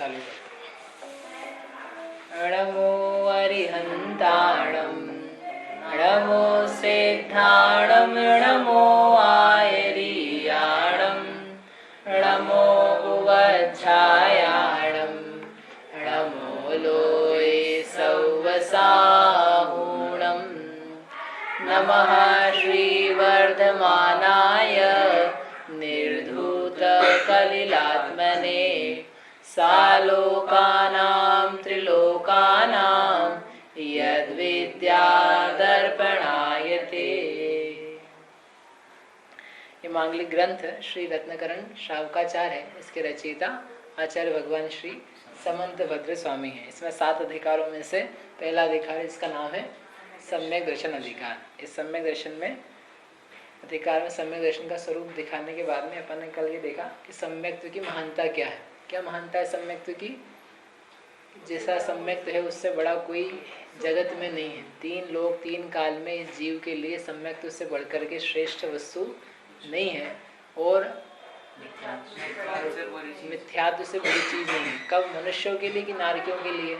चालू करते। नमो अरिहंताणं नमो सिद्धाणं नमो आयरीयाणं नमो उवच्छायाणं नमो लोये सौवसाहूणं नमः श्रीवर्धमानाय निर्धूतकलिलात्मने सालोकानां त्रिलोकानां यद्विद्यादर्पणायते। ये मांगलिक ग्रंथ श्री रत्नकरण श्रावकाचार्य है। इसके रचयिता आचार्य भगवान श्री समंत भद्र स्वामी है। इसमें 7 अधिकारों में से पहला अधिकार इसका नाम है सम्यक दर्शन अधिकार। इस सम्यक दर्शन में अधिकार में सम्यक दर्शन का स्वरूप दिखाने के बाद में अपन ने कल ये देखा कि सम्यक्त्व की महानता क्या है। क्या महानता है सम्यक्त्व की? जैसा सम्यक्त्व है उससे बड़ा कोई जगत में नहीं है। 3 लोक 3 काल में इस जीव के लिए सम्यक्त्व से बढ़कर के श्रेष्ठ वस्तु नहीं है और मिथ्यात्व से बड़ी चीज नहीं है। कब? मनुष्यों के लिए कि नारकियों के लिए?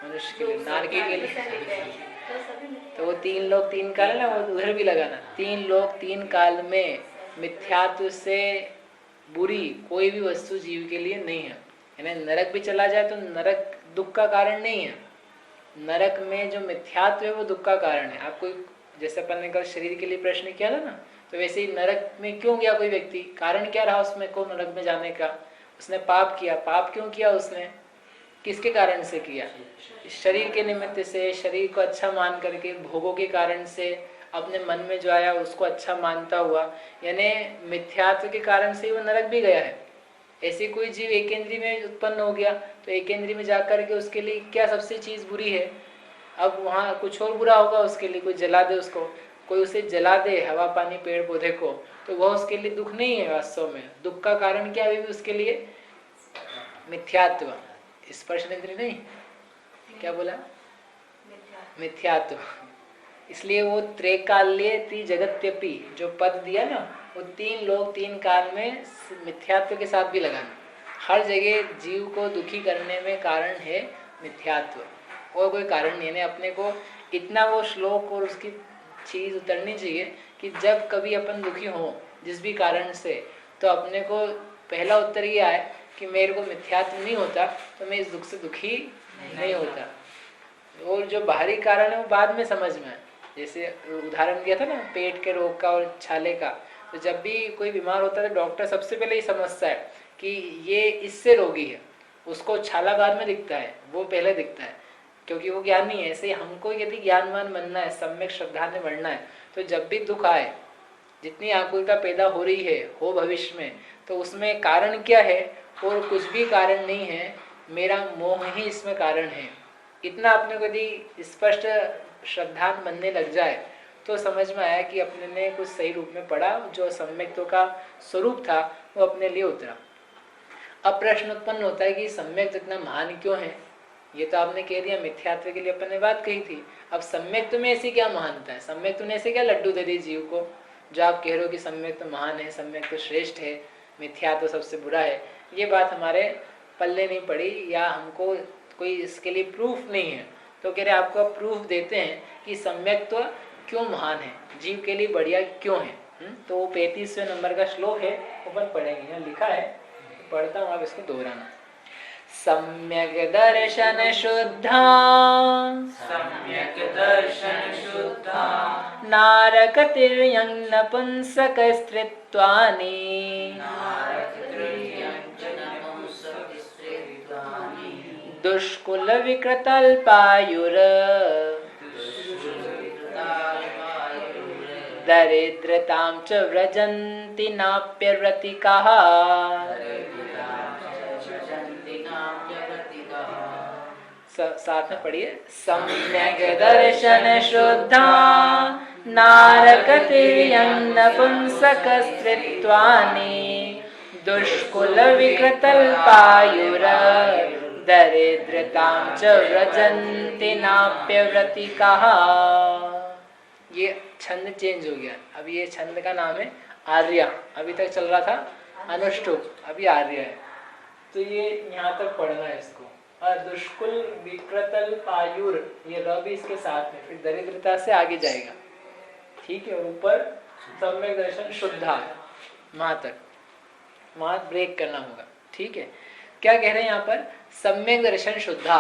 मनुष्य के लिए, नारकी के लिए। तो वो 3 लोक 3 काल है ना, वो उधर भी लगाना। 3 लोक 3 काल में मिथ्यात्व से बुरी कोई भी वस्तु जीव के लिए नहीं है। यानी नरक भी चला जाए तो नरक दुख का कारण नहीं है। नरक में जो मिथ्यात्व है वो दुख का कारण है। आपको जैसे अपन ने कल शरीर के लिए प्रश्न किया था ना, तो वैसे ही नरक में क्यों गया कोई व्यक्ति? कारण क्या रहा उसमें को नरक में जाने का? उसने पाप किया। पाप क्यों किया उसने? किसके कारण से किया? शरीर के निमित्त से, शरीर को अच्छा मान करके, भोगों के कारण से, अपने मन में जो आया उसको अच्छा मानता हुआ, यानी मिथ्यात्व के कारण से वो नरक भी गया है। ऐसे कोई जीव एकेंद्रीय में उत्पन्न हो गया तो एकेंद्रीय में जाकर के उसके लिए क्या सबसे चीज बुरी है? अब वहाँ कुछ और बुरा होगा उसके लिए। कोई जला दे उसको, कोई उसे जला दे, हवा पानी पेड़ पौधे को, तो वह उसके लिए दुख नहीं है। वास्तव में दुख का कारण क्या है उसके लिए? मिथ्यात्व, स्पर्श इंद्रिय नहीं, क्या बोला? मिथ्यात्व। इसलिए वो त्रैकाल्य त्रिजगत्यपि जो पद दिया ना, वो 3 लोक 3 काल में मिथ्यात्व के साथ भी लगाना। हर जगह जीव को दुखी करने में कारण है मिथ्यात्व, और कोई कारण नहीं है। अपने को इतना वो श्लोक और उसकी चीज उतरनी चाहिए कि जब कभी अपन दुखी हो जिस भी कारण से, तो अपने को पहला उत्तर ये आए कि मेरे को मिथ्यात्व नहीं होता तो मैं इस दुख से दुखी नहीं होता। और जो बाहरी कारण है वो बाद में समझ में आए। जैसे उदाहरण दिया था ना पेट के रोग का और छाले का, तो जब भी कोई बीमार होता है तो डॉक्टर सबसे पहले ही समझता है कि ये इससे रोगी है। उसको छाला बाद में दिखता है, वो पहले दिखता है, क्योंकि वो ज्ञानी है। ऐसे हमको यदि ज्ञानवान बनना है, सम्यक श्रद्धा में बढ़ना है, तो जब भी दुख आए, जितनी आकुलता पैदा हो रही है हो भविष्य में, तो उसमें कारण क्या है? और कुछ भी कारण नहीं है, मेरा मोह ही इसमें कारण है। इतना अपने को यदि स्पष्ट श्रद्धा बनने लग जाए तो समझ में आया कि अपने ने कुछ सही रूप में पढ़ा। जो सम्यक्त्व का स्वरूप था वो अपने लिए उतरा। अब प्रश्न उत्पन्न होता है कि सम्यक इतना महान क्यों है? ये तो आपने कह दिया, मिथ्यात्व के लिए अपन ने बात कही थी। अब सम्यक्त्व में ऐसी क्या महानता है? सम्यक्त्व ने ऐसे क्या लड्डू दे दी जीव को जो आप कह रहे हो कि सम्यक्त्व महान है, सम्यक्त्व श्रेष्ठ है, मिथ्यात्व सबसे बुरा है? ये बात हमारे पल्ले नहीं पड़ी, या हमको कोई इसके लिए प्रूफ नहीं है। तो कह रहे आपको प्रूफ देते हैं कि सम्यक्त्व क्यों महान है, जीव के लिए बढ़िया क्यों है। तो 35वें नंबर का श्लोक है, ऊपर पढ़ेंगे। यहाँ लिखा है, पढ़ता हूँ, आप इसको दोहराना। सम्यक दर्शन शुद्धा, सम्यक दर्शन शुद्धा, नारकतिर्यं नपुंसकस्त्रित्वानि, दुष्कुल विकृतल्पायुर, दरिद्रतां च व्रजन्ति नाप्यव्रतिकाः। साथ में पढ़िए। सम्यक दर्शन शुद्धा नारकतिर्यं नपुंसकस्त्रित्वानि, दुष्कुल विकृतल्पायुर, दरिद्रतां च व्रजन्ति नाप्यव्रतिकाः। ये छंद चेंज हो गया। अब ये छंद का नाम है आर्या। अभी तक चल रहा था अनुष्टुप, अभी आर्य है। तो ये यहाँ तक पढ़ना है इसको। दुष्कुल विक्रतल पायुर, ये र भी इसके साथ में, फिर दरिद्रता से आगे जाएगा। ठीक है, ऊपर सम्यक दर्शन शुद्धा, वहां तक, वहां ब्रेक करना होगा। ठीक है, क्या कह रहे हैं यहाँ पर? सम्यक दर्शन शुद्धा,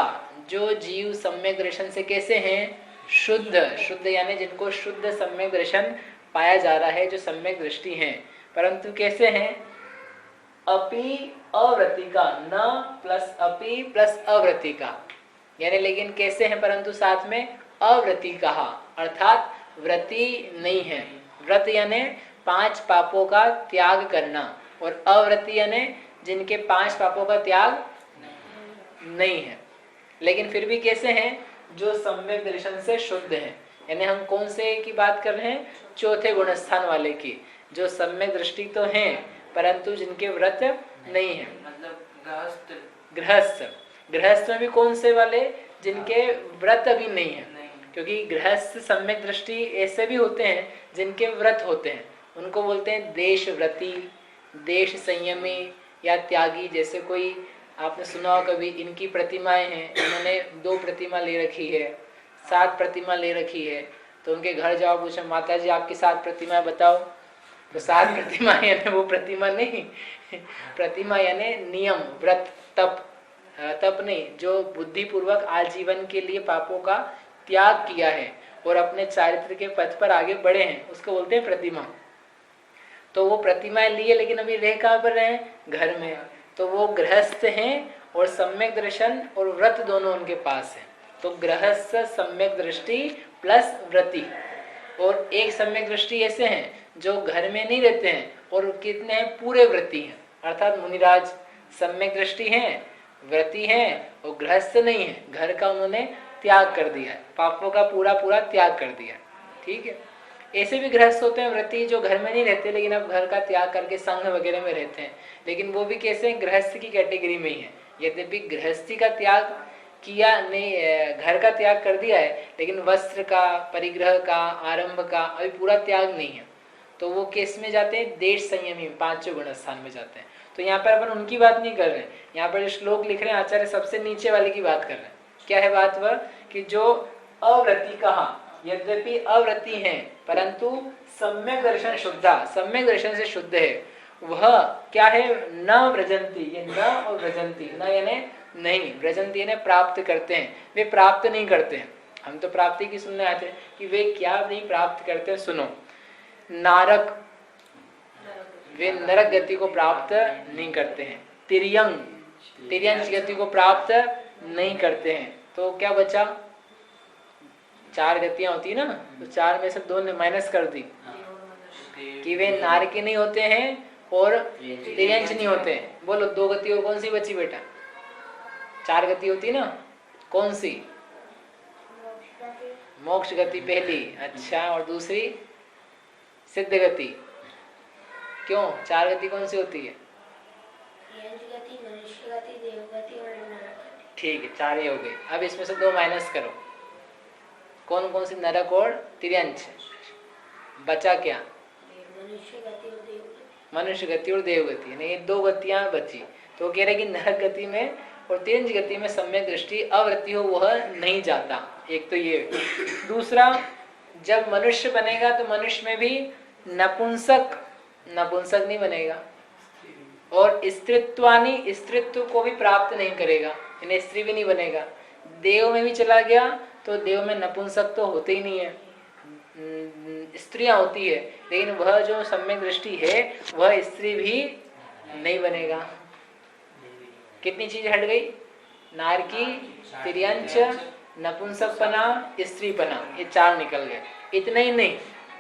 जो जीव सम्यक दर्शन से कैसे हैं? शुद्ध। शुद्ध यानी जिनको शुद्ध सम्यक दर्शन पाया जा रहा है, जो सम्यक दृष्टि हैं, परंतु कैसे हैं? अपि अवृत्तिका, न प्लस अपि प्लस अवृत्तिका, यानी लेकिन कैसे हैं? परंतु साथ में अवृत्तिका, अर्थात व्रति नहीं है। व्रत यानी 5 पापों का त्याग करना, और अव्रति यानी जिनके 5 पापों का त्याग नहीं है, लेकिन फिर भी कैसे हैं? जो सम्यक दर्शन से शुद्ध हैं। यानी हम कौन से की बात कर रहे हैं? चौथे गुणस्थान वाले की, जो सम्यक दृष्टि तो हैं परंतु जिनके व्रत नहीं है। मतलब गृहस्थ, गृहस्थ, गृहस्थ में भी कौन से वाले? जिनके व्रत अभी नहीं है, क्योंकि गृहस्थ सम्यक दृष्टि ऐसे भी होते हैं जिनके व्रत होते हैं, उनको बोलते हैं देश व्रती, देश संयमी या त्यागी। जैसे कोई आपने सुना हो कभी, इनकी प्रतिमाएं हैं, इन्होंने 2 प्रतिमा ले रखी है, 7 प्रतिमा ले रखी है, तो उनके घर जाओ, पूछो माता जी आपकी 7 प्रतिमाएं बताओ, तो 7 प्रतिमा यानी वो प्रतिमा नहीं, प्रतिमा यानी नियम, व्रत, तप, तप नहीं, जो बुद्धिपूर्वक आजीवन के लिए पापों का त्याग किया है और अपने चारित्र के पथ पर आगे बढ़े हैं, उसको बोलते हैं प्रतिमा। तो वो प्रतिमाएं लिए, लेकिन अभी रह कहाँ पर रहे? घर में। तो वो गृहस्थ हैं और सम्यक दर्शन और व्रत दोनों उनके पास है। तो गृहस्थ सम्यक दृष्टि प्लस व्रति, और एक सम्यक दृष्टि ऐसे हैं जो घर में नहीं रहते हैं और कितने हैं? पूरे व्रती हैं, अर्थात मुनिराज सम्यक दृष्टि हैं, व्रती हैं और गृहस्थ नहीं है, घर का उन्होंने त्याग कर दिया है, पापों का पूरा पूरा त्याग कर दिया। ठीक है, ऐसे भी गृहस्थ होते हैं व्रती जो घर में नहीं रहते लेकिन अब घर का त्याग करके संघ वगैरह में रहते हैं, लेकिन वो भी कैसे? गृहस्थ की कैटेगरी में ही है। यद्यपि गृहस्थी का त्याग किया नहीं, घर का त्याग कर दिया है, लेकिन वस्त्र का, परिग्रह का, आरंभ का अभी पूरा त्याग नहीं है, तो वो किस में जाते हैं? देश संयमी, 5 गुण स्थान में जाते हैं। तो यहाँ पर अपन उनकी बात नहीं कर रहे हैं, यहाँ पर श्लोक लिख रहे हैं आचार्य सबसे नीचे वाले की बात कर रहे हैं। क्या है बात? वह कि जो अव्रति कहा, यद्यपि अव्रति हैं परंतु सम्यक दर्शन शुद्धा, सम्यक दर्शन से शुद्ध है, वह क्या है? न व्रजंती, ये न और व्रजंती, न यानी नहीं, व्रजंती यानी प्राप्त करते हैं, वे प्राप्त नहीं करते हैं। हम तो प्राप्ति की सुनने आते हैं कि वे क्या नहीं प्राप्त करते हैं। सुनो, नारक, वे नरक गति को प्राप्त नहीं करते हैं। तिर्यंग, तिर्यंश गति को प्राप्त नहीं करते हैं। तो क्या बचा? 4 गतियां होती है ना, तो 4 में से 2 ने माइनस कर दी कि वे नारकी नहीं होते हैं और तिर्यंश नहीं होते हैं। बोलो 2 गतियों कौन सी बची बेटा? 4 गति होती ना, कौन सी? मोक्ष गति पहली, अच्छा, और दूसरी सिद्ध गति। क्यों? 4 गति कौन सी होती है? ठीक है, 4 ही हो गई। अब इसमें से 2 माइनस करो, कौन कौन सी? नरक और तिर्यंश। बचा क्या? मनुष्य गति और देव गति, नहीं, ये 2 गतियां बची। तो कह रहे कि नरक गति में और तिर्यंश गति में सम्यक दृष्टि अवृत्ति हो, वह नहीं जाता। एक तो ये। दूसरा, जब मनुष्य बनेगा तो मनुष्य में भी नपुंसक नहीं बनेगा, और स्त्रीत्वानी, स्त्रीत्व को भी प्राप्त नहीं करेगा, यानी स्त्री भी नहीं बनेगा। देव में भी चला गया तो देव में नपुंसक तो होते ही नहीं है, स्त्रियां होती है, लेकिन वह जो सम्यक दृष्टि है वह स्त्री भी नहीं बनेगा। कितनी चीज हट गई? नारकी, तिर्यंश, नपुंसकपना, स्त्रीपना, ये 4 निकल गए। इतना ही नहीं,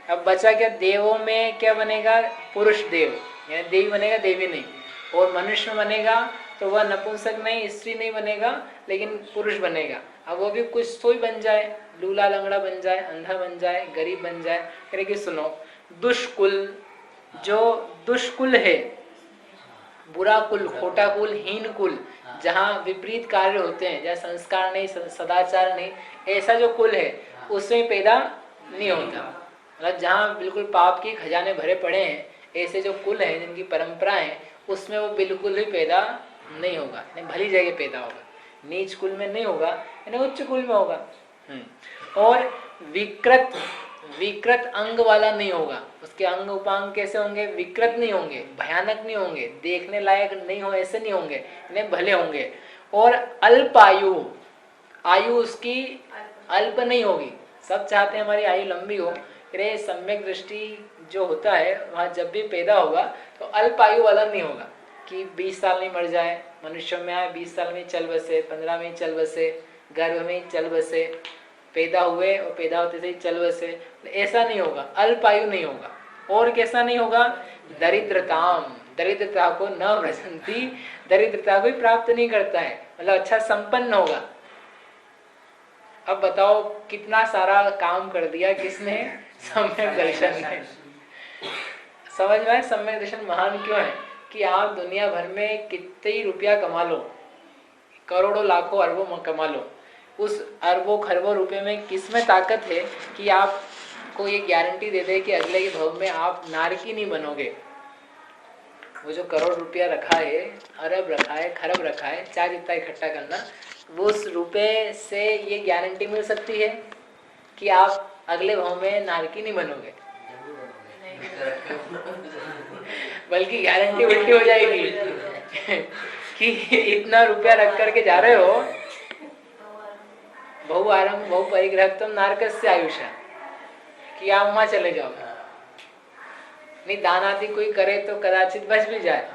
अब बचा क्या? देवों में क्या बनेगा? पुरुष देव, यानी देवी बनेगा, देवी नहीं। और मनुष्य में बनेगा तो वह नपुंसक नहीं, स्त्री नहीं बनेगा, लेकिन पुरुष बनेगा। अब वो भी कुछ तो ही बन जाए, लूला लंगड़ा बन जाए, अंधा बन जाए, गरीब बन जाए। कह रहे कि सुनो, दुष्कुल, जो दुष्कुल है, बुरा कुल, खोटा कुल, हीन कुल, जहाँ विपरीत कार्य होते हैं, जहाँ संस्कार नहीं, सदाचार नहीं, ऐसा जो कुल है उसमें पैदा नहीं होता। मतलब जहाँ बिल्कुल पाप के खजाने भरे पड़े हैं, ऐसे जो कुल हैं जिनकी परंपरा है, उसमें वो बिल्कुल ही पैदा नहीं होगा, नहीं भली जगह पैदा होगा, नीच कुल में नहीं होगा, यानी उच्च कुल में होगा। और विकृत विकृत अंग वाला नहीं होगा, उसके अंग उपांग कैसे होंगे, विकृत नहीं होंगे, भयानक नहीं होंगे, देखने लायक नहीं हो ऐसे नहीं होंगे, नहीं भले होंगे। और अल्पायु, आयु उसकी अल्प नहीं होगी, सब चाहते हैं हमारी आयु लंबी हो। अरे सम्यक दृष्टि जो होता है वहाँ जब भी पैदा होगा तो अल्प आयु वाला नहीं होगा कि 20 साल में मर जाए, मनुष्य में आए 20 साल में चल बसे, 15 में चल बसे, गर्भ में चल बसे, पैदा हुए और पैदा होते से ही चल बसे, ऐसा नहीं होगा, अल्प आयु नहीं होगा। और कैसा नहीं होगा, दरिद्रताम, दरिद्रता को न व्रजंती, दरिद्रता को ही प्राप्त नहीं करता है, मतलब अच्छा संपन्न होगा। अब बताओ कितना सारा काम कर दिया किसने, सम्यक दर्शन ने। समझ में आए सम्यक दर्शन महान क्यों है, कि आप दुनिया भर में कितने ही रुपया कमा लो, करोड़ों लाखों अरबों कमा लो, उस अरबों खरबों रुपए में किसमें ताकत है कि आपको ये गारंटी दे दे कि अगले के भव में आप नारकी नहीं बनोगे। वो जो करोड़ रुपया रखा है, अरब रखा है, खरब रखा है, चाहे जितना इकट्ठा करना, वो उस रुपए से ये गारंटी मिल सकती है कि आप अगले भव में नारकी नहीं बनोगे, बल्कि गारंटी उल्टी हो जाएगी कि इतना रुपया रख करके जा रहे हो, बहु आरंभ बहु परिग्रह तुम नारकस्य आयुषा, कि आप वहां चले जाओ। नहीं दान आदि कोई करे तो कदाचित बच भी जाए,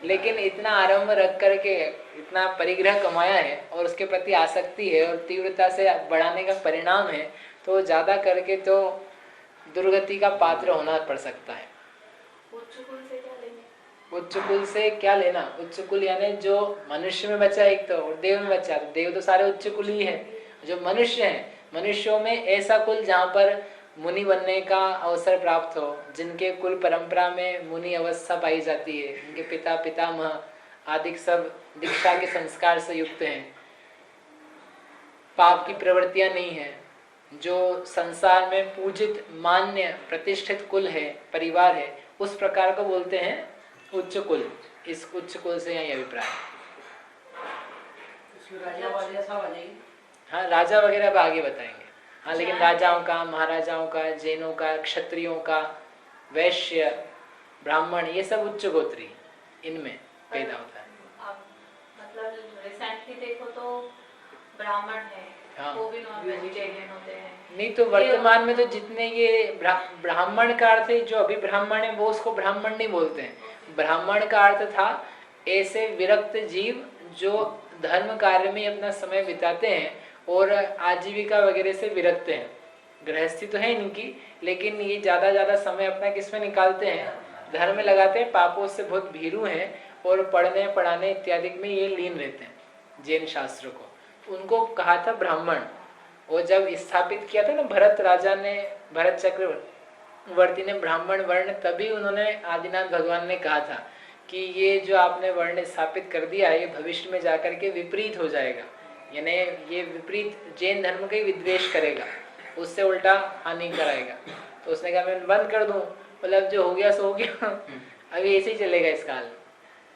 लेकिन इतना आरंभ रख करके इतना परिग्रह कमाया है और उसके प्रति आसक्ति है और तीव्रता से बढ़ाने का परिणाम है, तो ज्यादा करके तो दुर्गति का पात्र होना पड़ सकता है। उच्च कुल से क्या लेना, उच्च कुल से क्या लेना, उच्च कुल यानी जो मनुष्य में बचा एक तो, और देव में बचा, तो देव तो सारे उच्च कुल ही है। जो मनुष्य है, मनुष्यों में ऐसा कुल जहाँ पर मुनि बनने का अवसर प्राप्त हो, जिनके कुल परंपरा में मुनि अवस्था पाई जाती है, उनके पिता पितामह आदि सब दीक्षा के संस्कार से युक्त हैं, पाप की प्रवृत्तियां नहीं है, जो संसार में पूजित मान्य प्रतिष्ठित कुल है, परिवार है, उस प्रकार को बोलते हैं उच्च कुल। इस उच्च कुल से यही अभिप्राय है। हाँ राजा वगैरह अब आगे बताएंगे। हाँ लेकिन राजाओं का, महाराजाओं का, जैनों का, क्षत्रियों का, वैश्य, ब्राह्मण, ये सब उच्च गोत्री इनमें पैदा होता है। मतलब रिसेंटली देखो तो ब्राह्मण है, हाँ। वो भी नॉन वेजिटेरियन होते हैं। नहीं तो वर्तमान में तो जितने ये ब्राह्मण का अर्थ है, जो अभी ब्राह्मण है वो उसको ब्राह्मण नहीं बोलते हैं। ब्राह्मण का अर्थ था ऐसे विरक्त जीव जो धर्म कार्य में अपना समय बिताते हैं और आजीविका वगैरह से विरक्त हैं। गृहस्थी तो है इनकी, लेकिन ये ज्यादा समय अपना किसमें निकालते हैं, धर्म में लगाते हैं, पापों से बहुत भीरू हैं और पढ़ने पढ़ाने इत्यादि में ये लीन रहते हैं जैन शास्त्र को। उनको कहा था ब्राह्मण। और जब स्थापित किया था ना भरत राजा ने, भरत चक्रवर्ती ने ब्राह्मण वर्ण, तभी उन्होंने आदिनाथ भगवान ने कहा था कि ये जो आपने वर्ण स्थापित कर दिया है ये भविष्य में जाकर के विपरीत हो जाएगा, यानी ये विपरीत जैन धर्म का ही विद्वेष करेगा, उससे उल्टा हानि कराएगा। तो उसने कहा मैं बंद कर दूं, मतलब जो हो गया सो हो गया, अभी ऐसे ही चलेगा इस काल में।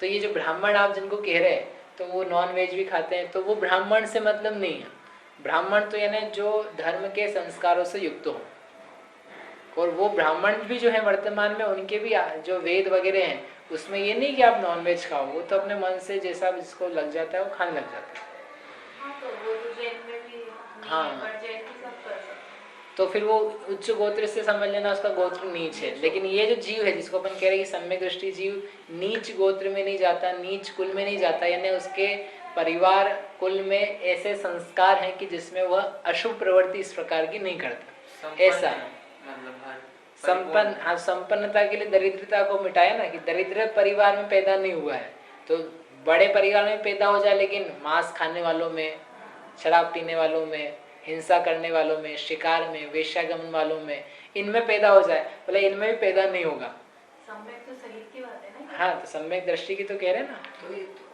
तो ये जो ब्राह्मण आप जिनको कह रहे हैं तो वो नॉन वेज भी खाते हैं, तो वो ब्राह्मण से मतलब नहीं है। ब्राह्मण तो यानी जो धर्म के संस्कारों से युक्त हो, और वो ब्राह्मण भी जो है वर्तमान में उनके भी जो वेद वगैरह हैं उसमें ये नहीं कि आप नॉनवेज खाओ, वो तो अपने मन से जैसा जिसको लग जाता है वो खाने लग जाता है। हाँ, तो वो तो जैन में भी हाँ, पर जैन की सब कर सकते हैं। तो फिर वो उच्च गोत्र से समझ लेना उसका गोत्र नीच है। लेकिन ये जो जीव है जिसको अपन कह रहे हैं कि सम्यक दृष्टि जीव नीच गोत्र में नहीं जाता, नीच कुल में नहीं जाता, यानी उसके परिवार कुल में ऐसे संस्कार हैं कि जिसमें वह अशुभ प्रवृत्ति इस प्रकार की नहीं करता। ऐसा संपन्न, हाँ, संपन्नता के लिए दरिद्रता को मिटाया ना, कि दरिद्र परिवार में पैदा नहीं हुआ है तो बड़े परिवार में पैदा हो जाए, लेकिन मांस खाने वालों में, शराब पीने वालों में, हिंसा करने वालों में, शिकार में, वेश्यागमन वालों में, इनमें पैदा हो जाए, बोले इनमें भी पैदा नहीं होगा। सम्यक तो सही की बात है ना। हाँ, तो सम्यक दृष्टि की तो कह रहे हैं ना। तो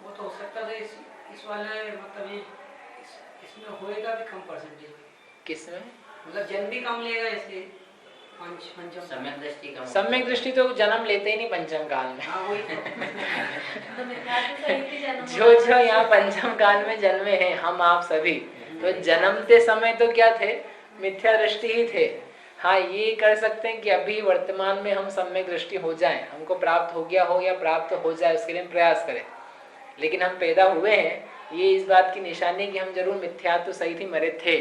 वो तो हो सकता है इस वाले मतलब ये इसमें होएगा भी कम परसेंटेज। किसमें? मतलब जन भी कम लेगा इसलिए पंचम सम्यक दृष्टि का सम्यक दृष्टि तो जन्म लेते ही नहीं पंचम काल में। हाँ वही तो मिथ्यात्व सहित ही जन्म जो जो यहाँ पंचम काल में जन्मे हैं हम आप सभी, तो जन्मते समय तो क्या थे, मिथ्या दृष्टि ही थे। हाँ ये कर सकते हैं कि अभी वर्तमान में हम सम्यक दृष्टि हो जाएं, हमको प्राप्त हो गया हो या प्राप्त हो जाए उसके लिए हम प्रयास करें। लेकिन हम पैदा हुए हैं ये इस बात की निशानी कि हम जरूर मिथ्यात्व सहित ही मरे थे।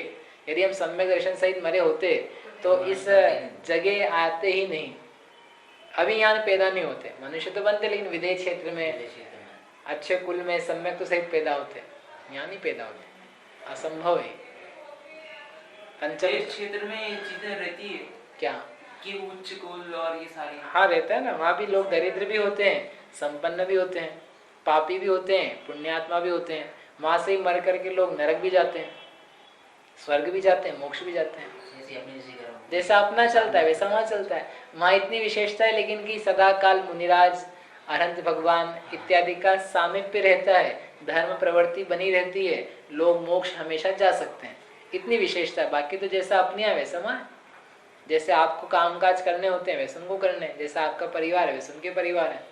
यदि हम सम्यक दर्शन सहित मरे होते तो इस जगह आते ही नहीं, अभी यहाँ पैदा नहीं होते। मनुष्य तो बनते लेकिन विदेश क्षेत्र में अच्छे कुल में सम्यक तो सहित पैदा होते, यहाँ नहीं पैदा होते, असंभव है। पंचम क्षेत्र में ये चीजें रहती है क्या कि उच्च कुल और ये सारी। हाँ रहता है ना, वहाँ भी लोग दरिद्र भी होते हैं, संपन्न भी होते हैं, पापी भी होते हैं, पुण्यात्मा भी होते हैं। वहाँ से ही मर करके लोग नरक भी जाते हैं, स्वर्ग भी जाते हैं, मोक्ष भी जाते हैं। जैसा अपना चलता है वैसा वहाँ चलता है। वहाँ इतनी विशेषता है लेकिन कि सदा काल मुनिराज, अनंत भगवान इत्यादि का सामीप्य रहता है, धर्म प्रवृत्ति बनी रहती है, लोग मोक्ष हमेशा जा सकते हैं, इतनी विशेषता है। बाकी तो जैसा अपने यहाँ वैसा वहाँ है। जैसे आपको कामकाज करने होते हैं वैसे उनको करने हैं, जैसा आपका परिवार है वैसे उनके परिवार है।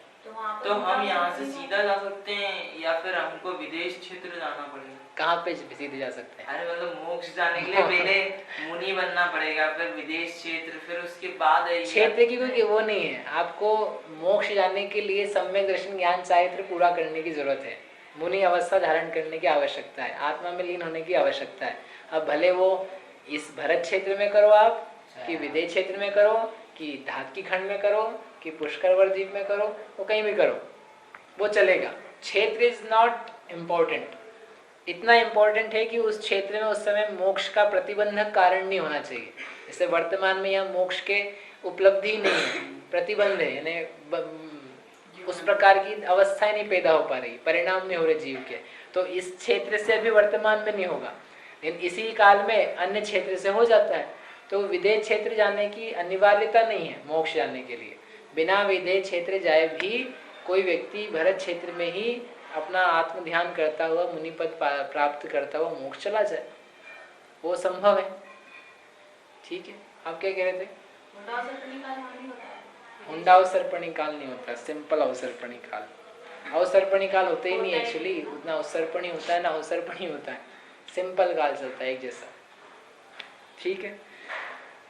तो हम यहाँ से सीधा जा सकते हैं या फिर हमको विदेश क्षेत्र जाना पड़ेगा? कहाँ पे सीधे जा सकते हैं? अरे मतलब मोक्ष जाने के लिए पहले मुनि बनना पड़ेगा, फिर विदेश क्षेत्र, फिर उसके बाद क्षेत्र की कोई वो नहीं है। आपको मोक्ष जाने के लिए सम्यक दर्शन ज्ञान चारित्र पूरा करने की जरूरत है, मुनि अवस्था धारण करने की आवश्यकता है, आत्मा में लीन होने की आवश्यकता है। अब भले वो इस भरत क्षेत्र में करो आप, कि विदेश क्षेत्र में करो, कि धातकी खंड में करो, कि पुष्करवर द्वीप में करो, वो कहीं भी करो वो चलेगा। क्षेत्र इज नॉट इम्पोर्टेंट। इतना इम्पोर्टेंट है कि उस क्षेत्र में उस समय मोक्ष का प्रतिबंधक कारण नहीं होना चाहिए। जैसे वर्तमान में यहाँ मोक्ष के उपलब्धि नहीं है, प्रतिबंध है, यानी उस प्रकार की अवस्थाएं नहीं पैदा हो पा रही, परिणाम नहीं हो रहे जीव के, तो इस क्षेत्र से अभी वर्तमान में नहीं होगा, लेकिन इसी काल में अन्य क्षेत्र से हो जाता है। तो विदेश क्षेत्र जाने की अनिवार्यता नहीं है मोक्ष जाने के लिए। बिना विदेश क्षेत्र जाए भी कोई व्यक्ति भरत क्षेत्र में ही अपना आत्म ध्यान करता हुआ मुनि पद प्राप्त करता हुआ मोक्ष चला जाए, वो संभव है। ठीक है, आप क्या कह रहे थे? हुंडा अवसर्पणी काल नहीं होता, सिंपल अवसर्पणी काल। अवसर्पणी काल होते ही नहीं एक्चुअली, उतना अवसर्पणी होता है ना अवसर्पणी होता है, सिंपल काल चलता है एक जैसा। ठीक है,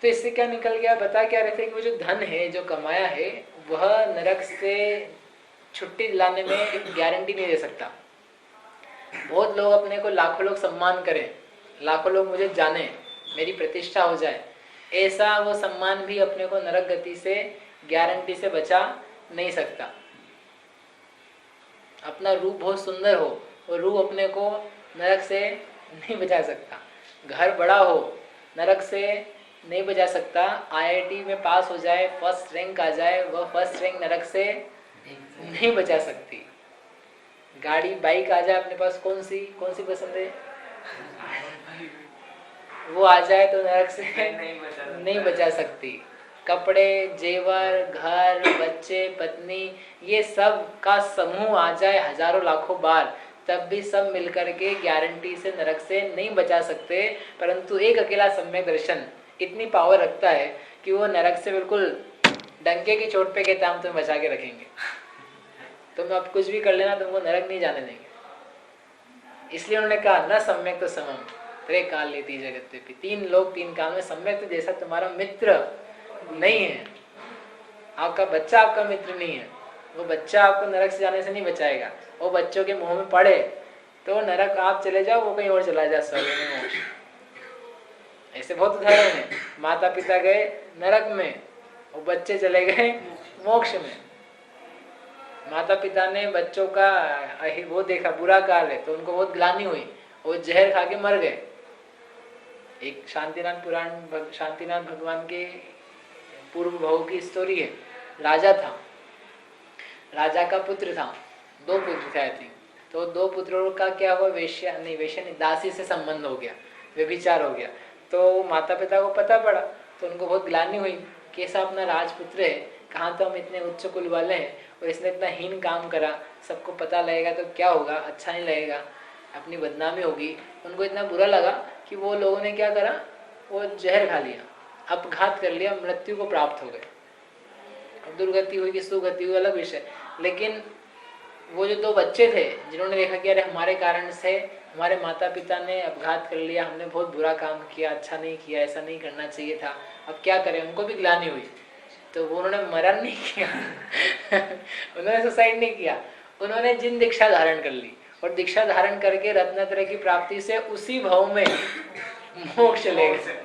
तो इससे क्या निकल गया, बता क्या रहे थे कि वो जो धन है जो कमाया है वह नरक से छुट्टी दिलाने में गारंटी नहीं दे सकता। बहुत लोग अपने को लाखों लोग सम्मान करें, लाखों लोग मुझे जाने, मेरी प्रतिष्ठा हो जाए, ऐसा वो सम्मान भी अपने को नरक गति से गारंटी से बचा नहीं सकता। अपना रूप बहुत सुंदर हो, वो रूप अपने को नरक से नहीं बचा सकता। घर बड़ा हो, नरक से नहीं बचा सकता। आईआईटी में पास हो जाए, फर्स्ट रैंक आ जाए, वह फर्स्ट रैंक नरक से नहीं बचा सकती। गाड़ी बाइक आ जाए अपने पास, कौन सी पसंद है, वो आ जाए तो नरक से नहीं बचा सकती। कपड़े, जेवर, घर, बच्चे, पत्नी, ये सब का समूह आ जाए हजारों लाखों बार, तब भी सब मिलकर के गारंटी से नरक से नहीं बचा सकते। परंतु एक अकेला सम्यक दर्शन इतनी पावर रखता है कि वो नरक से बिल्कुल डंके की चोट पे कहता हम तुम्हें बचा के रखेंगे, तुम अब कुछ भी कर लेना, तुमको नरक नहीं जाने देंगे। इसलिए उन्होंने कहा न सम्यक तो समम त्रे काल लेती जगत पे। तीन लोग तीन काल में, सम्यक तो जैसा तुम्हारा मित्र नहीं है, आपका बच्चा आपका मित्र नहीं है, वो बच्चा आपको नरक से जाने से नहीं बचाएगा। वो बच्चों के मुंह में पड़े तो नरक आप चले जाओ, वो कहीं और चला जाए स्वर्ग में, मोक्ष। ऐसे बहुत उदाहरण है। माता पिता गए नरक में, वो बच्चे चले गए मोक्ष में। माता पिता ने बच्चों का वो देखा बुरा काल है तो उनको बहुत ग्लानि हुई, वो जहर खा के मर गए। एक शांतिनाथ पुराण, शांतिनाथ भगवान के पूर्व भाव की स्टोरी है। राजा था, राजा का पुत्र था, दो पुत्र थे आई थिंक। तो दो पुत्रों का क्या हुआ, वेश्या नहीं दासी से संबंध हो गया, व्यभिचार हो गया। तो माता पिता को पता पड़ा तो उनको बहुत ग्लानि हुई कि ऐसा अपना राजपुत्र है, कहाँ तो हम इतने उच्च कुल वाले हैं और इसने इतना हीन काम करा, सबको पता लगेगा तो क्या होगा, अच्छा नहीं लगेगा, अपनी बदनामी होगी। उनको इतना बुरा लगा कि वो लोगों ने क्या करा, वो जहर खा लिया। अपघात कर लिया, मृत्यु को प्राप्त हो गए। अब दुर्गति हुई कि सुगति हुई अलग विषय, लेकिन वो जो 2 बच्चे थे जिन्होंने देखा कि अरे हमारे कारण से हमारे माता पिता ने अपघात कर लिया, हमने बहुत बुरा काम किया, अच्छा नहीं किया, ऐसा नहीं करना चाहिए था, अब क्या करें, उनको भी ग्लानि हुई। तो वो उन्होंने मरण नहीं किया उन्होंने सुसाइड नहीं किया, उन्होंने जिन दीक्षा धारण कर ली और दीक्षा धारण करके रत्नत्रय की प्राप्ति से उसी भाव में मोक्ष ले गए।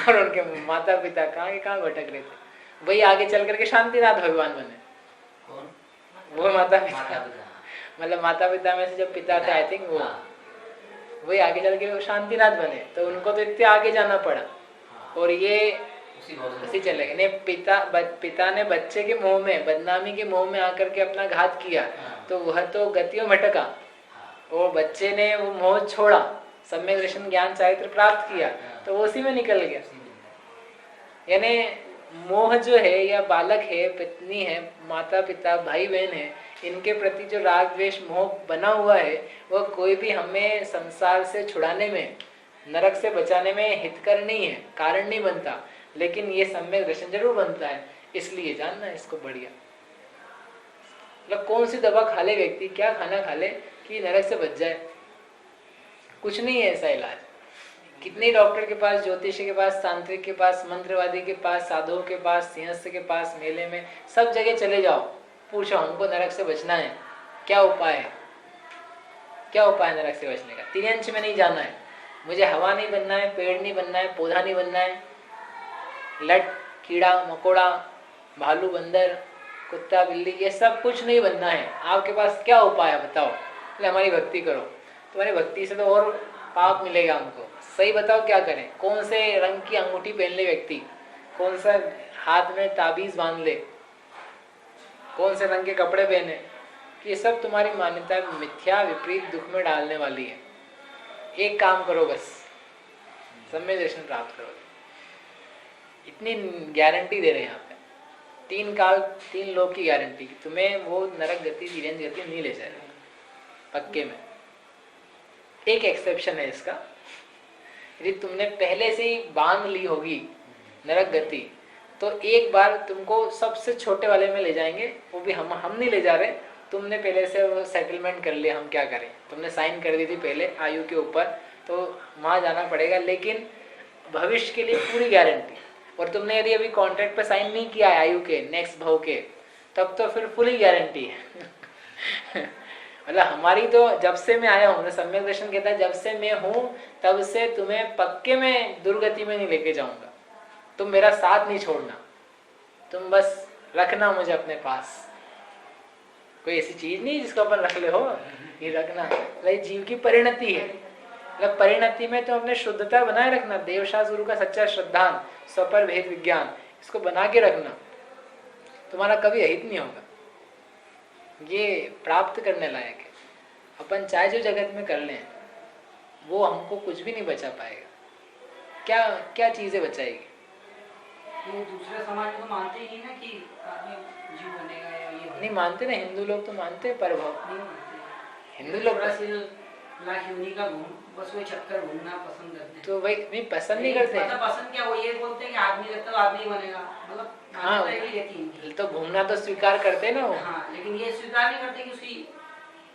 और उनके माता पिता कहाँ भटक रहे थे, वही आगे चल करके शांतिनाथ भगवान बने। कौन? वो माता पिता, माता पिता। मतलब माता पिता में से जो पिता थे, आई थिंक वो वही आगे चल के वो शांतिनाथ बने। तो उनको तो इतने आगे जाना पड़ा और ये उसी चले गए। नहीं, पिता ने बच्चे के मोह में, बदनामी के मोह में आकर के अपना घात किया, तो वह तो गतियों भटका और बच्चे ने वो मोह छोड़ा, सम्यक दर्शन ज्ञान चारित्र प्राप्त किया, तो वो उसी में निकल गया। यानी मोह जो है या बालक है, पत्नी है, माता पिता, भाई बहन है, इनके प्रति जो राग द्वेष मोह बना हुआ है, वह कोई भी हमें संसार से छुड़ाने में, नरक से बचाने में हितकर नहीं है, कारण नहीं बनता, लेकिन ये सम्यक दर्शन जरूर बनता है। इसलिए जानना इसको बढ़िया। मतलब कौन सी दवा खा ले व्यक्ति, क्या खाना खा ले कि नरक से बच जाए, कुछ नहीं है ऐसा इलाज। कितने डॉक्टर के पास, ज्योतिषी के पास, तांत्रिक के पास, मंत्रवादी के पास, साधुओं के पास, सिंहस्थ के पास, मेले में, सब जगह चले जाओ, पूछो हमको नरक से बचना है, क्या उपाय है, क्या उपाय है नरक से बचने का। 3 अंश में नहीं जाना है, मुझे हवा नहीं बनना है, पेड़ नहीं बनना है, पौधा नहीं बनना है, लट, कीड़ा मकोड़ा, भालू, बंदर, कुत्ता, बिल्ली, ये सब कुछ नहीं बनना है। आपके पास क्या उपाय है बताओ। बोले हमारी भक्ति करो। तुम्हारी भक्ति से तो और पाप मिलेगा हमको। सही बताओ क्या करें, कौन से रंग की अंगूठी पहन ले व्यक्ति, कौन सा हाथ में ताबीज बांध ले, कौन से रंग के कपड़े पहने, कि ये सब तुम्हारी मान्यता मिथ्या विपरीत दुख में डालने वाली है। एक काम करो बस, सम्यक दर्शन प्राप्त करो। इतनी गारंटी दे रहे हैं यहाँ पे, 3 काल 3 लोक की गारंटी, तुम्हें वो नरक गति, तिरंज गति नहीं ले जाएगा पक्के में। एक एक्सेप्शन है इसका, यदि तुमने पहले से ही बांध ली होगी नरक गति, तो एक बार तुमको सबसे छोटे वाले में ले जाएंगे, वो भी हम नहीं ले जा रहे, तुमने पहले से वो सेटलमेंट कर लिया, हम क्या करें, तुमने साइन कर दी थी पहले आयु के ऊपर, तो वहाँ जाना पड़ेगा, लेकिन भविष्य के लिए पूरी गारंटी। और तुमने यदि अभी कॉन्ट्रैक्ट पे साइन नहीं किया है आयु के नेक्स्ट भाव के, तब तो फिर फुली गारंटी है मतलब हमारी तो जब से मैं आया हूँ, सम्यक दर्शन कहता है जब से मैं हूँ तब से तुम्हें पक्के में दुर्गति में नहीं लेके जाऊंगा, तुम मेरा साथ नहीं छोड़ना, तुम बस रखना मुझे अपने पास। कोई ऐसी चीज नहीं जिसको अपन रख ले हो, ये रखना मतलब जीव की परिणति है। मतलब परिणति में तो अपने शुद्धता बनाए रखना, देवशास्त्र गुरु का सच्चा श्रद्धान, स्वपर भेद विज्ञान, इसको बना के रखना, तुम्हारा कभी अहित नहीं होगा। ये प्राप्त करने लायक है। अपन चाहे जो जगत में कर लें, वो हमको कुछ भी नहीं बचा पाएगा। क्या क्या चीजें बचाएगी? वो दूसरे समाज में तो मानते ही नहीं ना कि आदमी जीव बनेगा या ये नहीं मानते ना, हिंदू लोग तो मानते हैं परभाव, नहीं मानते। हिंदू लोग लाखियोनी का घूम, बस वही चक्कर घूमना पसंद करते हैं। तो वही नहीं पसंद नहीं करते। मतलब पसंद क्या, वो ये बोलते हैं कि आदमी रहता तो आदमी बनेगा, मतलब हाँ, मान्यता ही रहती है इनकी। तो घूमना तो स्वीकार करते ना वो, हाँ, लेकिन ये स्वीकार नहीं करते कि उसकी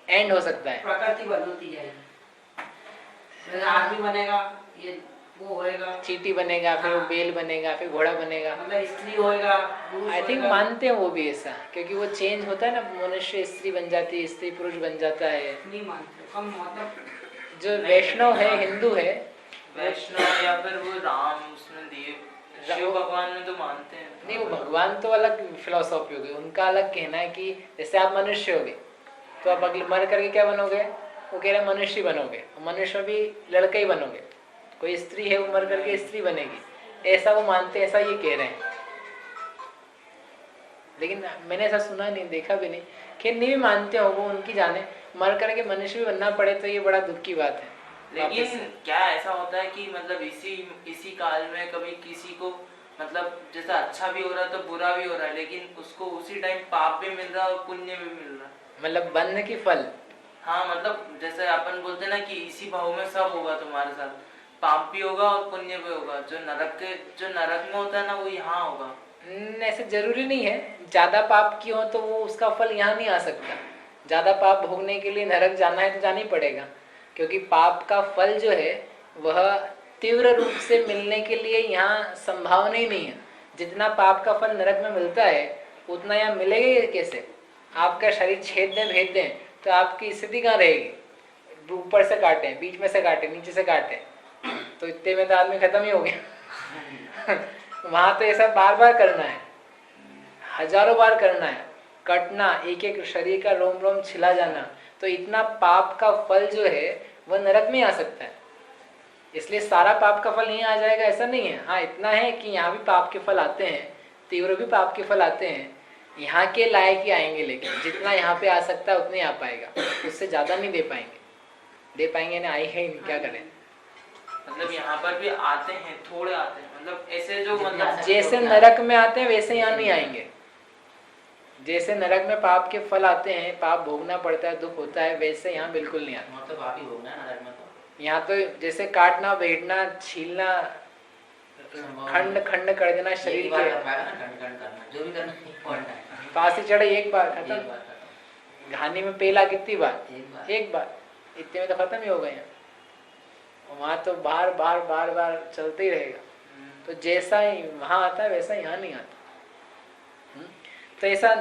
एंड हो सकता है, प्रकृति बदलती जाएगी। आदमी बनेगा, ये वो होएगा, चींटी बनेगा, फिर वो बेल बनेगा, फिर घोड़ा बनेगा। मतलब स्त्री होएगा, पुरुष आई थिंक होएगा। मानते हैं वो भी ऐसा, क्योंकि वो चेंज होता है ना, मनुष्य स्त्री बन जाती है, स्त्री पुरुष बन जाता है। नहीं मानते, कम मतलब जो वैष्णव है, हिंदू है, वैष्णव या फिर वो राम उसमें देव शिव भगवान में तो मानते हैं। नहीं वो भगवान तो अलग फिलोसॉफी हो गई, उनका अलग कहना है कि जैसे आप मनुष्य हो गए तो आप अगले मर करके क्या बनोगे, वो कह रहे हैं मनुष्य बनोगे, मनुष्य भी लड़का ही बनोगे, कोई स्त्री है वो मर करके स्त्री बनेगी, ऐसा वो मानते हैं, ऐसा ये कह रहे हैं। लेकिन मैंने ऐसा सुना नहीं, देखा भी नहीं, खैर नहीं भी मानते हो वो उनकी जाने, मर करके मनुष्य भी बनना पड़े तो ये बड़ा दुख की बात है। लेकिन क्या ऐसा होता है कि मतलब इसी काल में कभी किसी को मतलब जैसा अच्छा भी हो रहा है तो बुरा भी हो रहा है, लेकिन उसको उसी टाइम पाप भी मिल रहा है और पुण्य भी मिल रहा है, मतलब बंध की फल। हाँ मतलब जैसे अपन बोलते हैं ना कि इसी भाव में सब होगा तुम्हारे साथ, पाप भी होगा और पुण्य भी होगा। जो नरक में होता है ना वो यहाँ होगा। ऐसे जरूरी नहीं है। ज्यादा पाप की हो तो वो उसका फल यहाँ नहीं आ सकता। ज्यादा पाप भोगने के लिए नरक जाना है तो जाना ही पड़ेगा, क्योंकि पाप का फल जो है वह तीव्र रूप से मिलने के लिए यहाँ संभावना ही नहीं है। जितना पाप का फल नरक में मिलता है उतना यहाँ मिलेगा कैसे? आपका शरीर छेद दें भेद दें तो आपकी स्थिति कहाँ रहेगी? ऊपर से काटे, बीच में से काटे, नीचे से काटे, तो इतने में तो आदमी खत्म ही हो गया। वहां तो ऐसा बार बार करना है, हजारों बार करना है, कटना, एक एक शरीर का रोम रोम छिला जाना, तो इतना पाप का फल जो है वह नरक में आ सकता है। इसलिए सारा पाप का फल नहीं आ जाएगा ऐसा नहीं है। हाँ, इतना है कि यहाँ भी पाप के फल आते हैं, तीव्र भी पाप के फल आते हैं, यहाँ के लायक ही आएंगे, लेकिन जितना यहाँ पे आ सकता है उतने आ पाएगा, उससे ज्यादा नहीं दे पाएंगे ना, आई है क्या करें। मतलब यहाँ पर भी आते हैं, थोड़े आते हैं, मतलब ऐसे जो मतलब जैसे नरक में आते हैं वैसे यहाँ नहीं आएंगे। जैसे नरक में पाप के फल आते हैं, पाप भोगना पड़ता है, दुख होता है, वैसे यहाँ बिल्कुल नहीं आते। मतलब पाप ही भोगना है नरक में तो। यहाँ तो जैसे काटना, बैठना, छीलना, खंड खंड कर देना शरीर के, जो भी करना फांसी चढ़े एक बार खत्म, घानी में पेला कितनी बार? एक बार, इतने में तो खत्म ही हो गए। वहां तो बार बार बार बार चलते ही रहेगा। तो जैसा ही वहां आता है वैसा यहाँ नहीं आता। तो ऐसा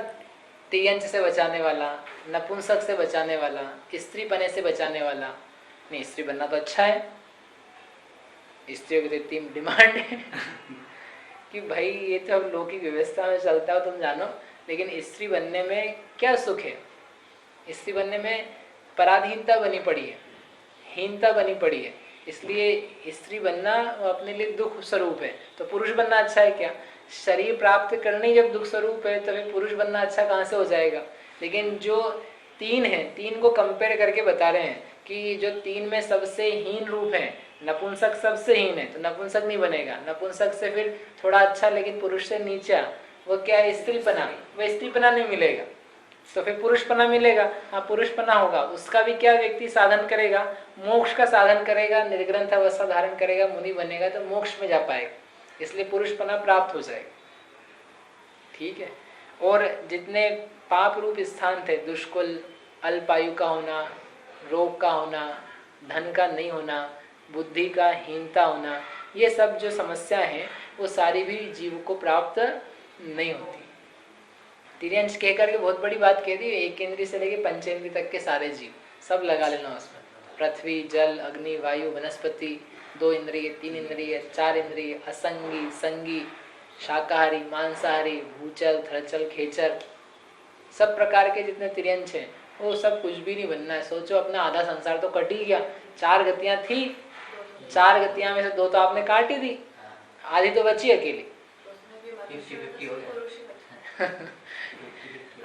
तियंच से बचाने वाला, नपुंसक से बचाने वाला, स्त्री पने से बचाने वाला नहीं। स्त्री बनना तो अच्छा है, स्त्रियों की तो इतनी डिमांड है कि भाई ये तो अब लौकिक व्यवस्था में चलता हो, तुम जानो, लेकिन स्त्री बनने में क्या सुख है? स्त्री बनने में पराधीनता बनी पड़ी है, हीनता बनी पड़ी है, इसलिए स्त्री बनना अपने लिए दुख स्वरूप है। तो पुरुष बनना अच्छा है क्या? शरीर प्राप्त करने जब दुख स्वरूप है तो फिर पुरुष बनना अच्छा कहाँ से हो जाएगा? लेकिन जो तीन है, तीन को कंपेयर करके बता रहे हैं कि जो तीन में सबसे हीन रूप है, नपुंसक सबसे हीन है, तो नपुंसक नहीं बनेगा। नपुंसक से फिर थोड़ा अच्छा लेकिन पुरुष से नीचा वो क्या है? स्त्रीपना। वह स्त्रीपना नहीं मिलेगा तो फिर पुरुषपना मिलेगा। हाँ, पुरुषपना होगा, उसका भी क्या व्यक्ति साधन करेगा? मोक्ष का साधन करेगा, निर्ग्रंथ अवस्था धारण करेगा, मुनि बनेगा तो मोक्ष में जा पाएगा, इसलिए पुरुषपना प्राप्त हो जाएगा। ठीक है। और जितने पाप रूप स्थान थे, दुष्कुल, अल्पायु का होना, रोग का होना, धन का नहीं होना, बुद्धि का हीनता होना, ये सब जो समस्या है वो सारी भी जीव को प्राप्त नहीं होती। तिर्यंश कह करके बहुत बड़ी बात कह दी, एक इंद्रिय से लेके पंचेंद्रिय तक के सारे जीव सब लगा लेना उसमें। पृथ्वी, जल, अग्नि, वायु, वनस्पति, 2 इंद्रिय, 3 इंद्रिय, 4 इंद्रिय, असंगी, संगी, शाकाहारी, मांसाहारी, भूचल, थलचल, खेचर, सब प्रकार के जितने तिर्यंश हैं वो सब कुछ भी नहीं बनना है। सोचो अपना आधा संसार तो कट ही गया। 4 गतियां थी, 4 गतियां में से 2 तो आपने काट ही दी, आधी तो बची अकेली।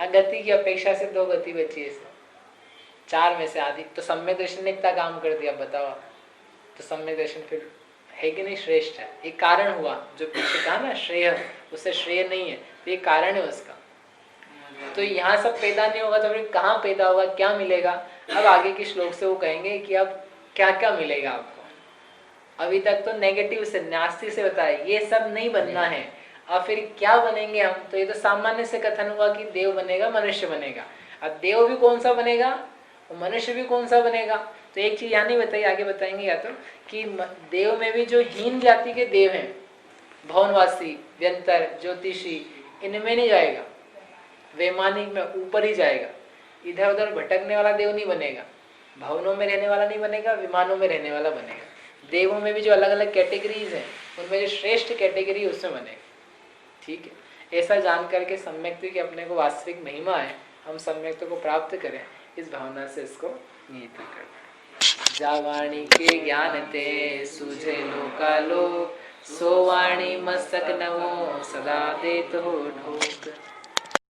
गति की अपेक्षा से 2 गति बची है, 4 में से आधी तो सम्यक दर्शन ने इतना काम कर दिया। बताओ, तो सम्यक दर्शन फिर है कि नहीं? श्रेष्ठ है। एक कारण हुआ, जो पीछे कहा ना श्रेय, उससे श्रेय नहीं है, तो ये कारण है उसका। तो यहाँ सब पैदा नहीं होगा तो फिर कहाँ पैदा होगा, क्या मिलेगा? अब आगे के श्लोक से वो कहेंगे कि अब क्या क्या मिलेगा आपको। अभी तक तो नेगेटिव से, नास्ति से बताया, ये सब नहीं बनना है। अब फिर क्या बनेंगे हम? तो ये तो सामान्य से कथन हुआ कि देव बनेगा, मनुष्य बनेगा। अब देव भी कौन सा बनेगा, मनुष्य भी कौन सा बनेगा? तो एक चीज यहाँ नहीं बताई, आगे बताएंगे या तो कि देव में भी जो हीन जाति के देव हैं, भवनवासी, व्यंतर, ज्योतिषी, इनमें नहीं जाएगा, वैमानिक में ऊपर ही जाएगा। इधर उधर भटकने वाला देव नहीं बनेगा, भवनों में रहने वाला नहीं बनेगा, विमानों में रहने वाला बनेगा। देवों में भी जो अलग अलग कैटेगरीज हैं, उनमें जो श्रेष्ठ कैटेगरी उसमें बनेगा। ठीक है। ऐसा जान करके सम्यक्त्व की अपने को वास्तविक महिमा है, हम सम्यक्त्व को प्राप्त करें, इस भावना से इसको निहित करना। जावाणी के ज्ञान ते सूझे लोकालोक, सो वाणी मस्तक नवो सदा देत हो ढोक।